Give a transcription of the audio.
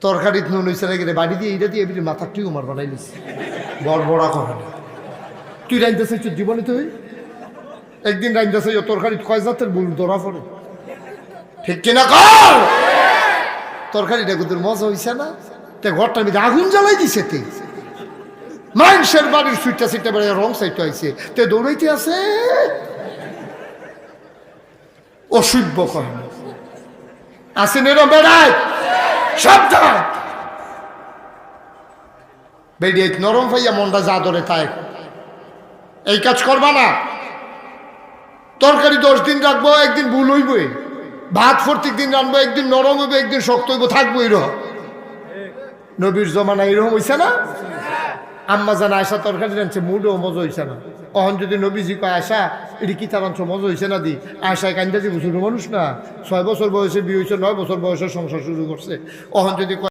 তরকারি নুন হয়েছে নাকি বাড়ি দিয়ে এইটা দিয়ে এমনি মাথার টিউ মার বানাই নিস বড় বড় করে তুই রাইতে চাইছ জীবনে তুই একদিন রাইতে চাই তরকারি কয় জাতের ভুল ধরা পড়ে ঠিক কিনা কর তরকারিটা তোর মজা হয়েছে না তে ঘরটার মধ্যে আগুন জ্বালাই দিছে তে মানুষের বাড়ির সুইটটা সিটটা বেড়ে রং সাইটটা হয়েছে তে দৌড়াইতে আছে অসভ্য করে আসেন এরম বেড়ায় সাবধান বেরিয়ে নরম ভাইয়া মনটা যা ধরে তাই এই কাজ করবা না তরকারি 10 দিন রাখবো একদিন ভুল হইবে ভাত প্রত্যেক দিন রাখবো একদিন নরম হইবে একদিন শক্ত হইব থাকবো এরকম নবীর জমানা এরকম হইছে না আম্মা জানা আয়সা তরকারি রাঁধছে মুডও মজা হইছে না অহন যদি নবীজি কয় আয়সা এটি কি তার অংশ মজা হইছে না দি আয়সায় কান্দাজি বুঝুন মানুষ না 6 বছর বয়সে বিয়ে হয়েছে 9 বছর বয়সে সংসার শুরু করছে অহন যদি